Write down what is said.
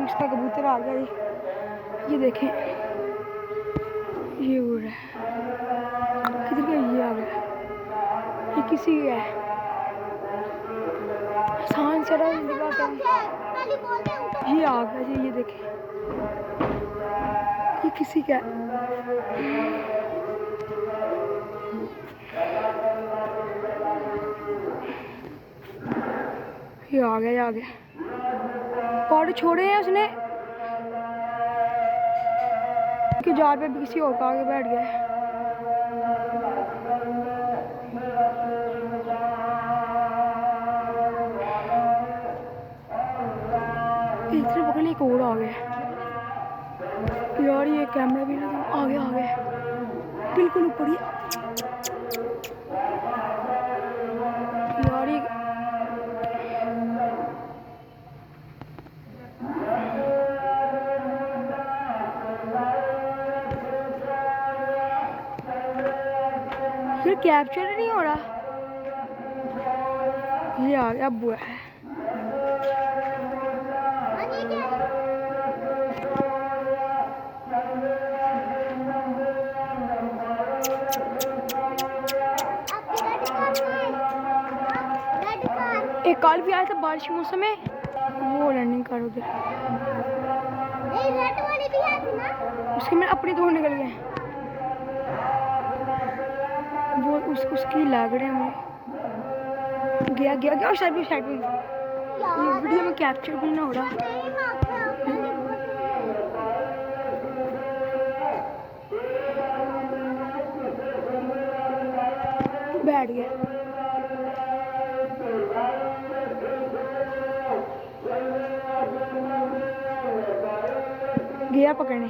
इसका कबूतर आ गया ये देखें, ये उड़ रहा है। किधर गया? ये आ गया, ये किसी का है। आसान से ये आ गया जी, ये देखें, ये किसी का है। ये आ गया, ये आ गया। पौधे छोड़े हैं उसने कि जाल पे भी किसी और का आगे बैठ गया है। इतने पकड़ एक और आ गया यार, ये कैमरा भी ना आ गया, आ गया बिल्कुल ऊपर यार। ये कैप्चर नहीं हो रहा। ये आ गया, अब है एक कल भी आया था बारिश के मौसम में, वो लर्निंग कर उधर उसके में अपनी दो निकल गए वो उसकी लाग रहे हैं। गया गया गया शायद भी ये वीडियो में कैप्चर भी ना हो रहा। बैठ गया पकड़ने।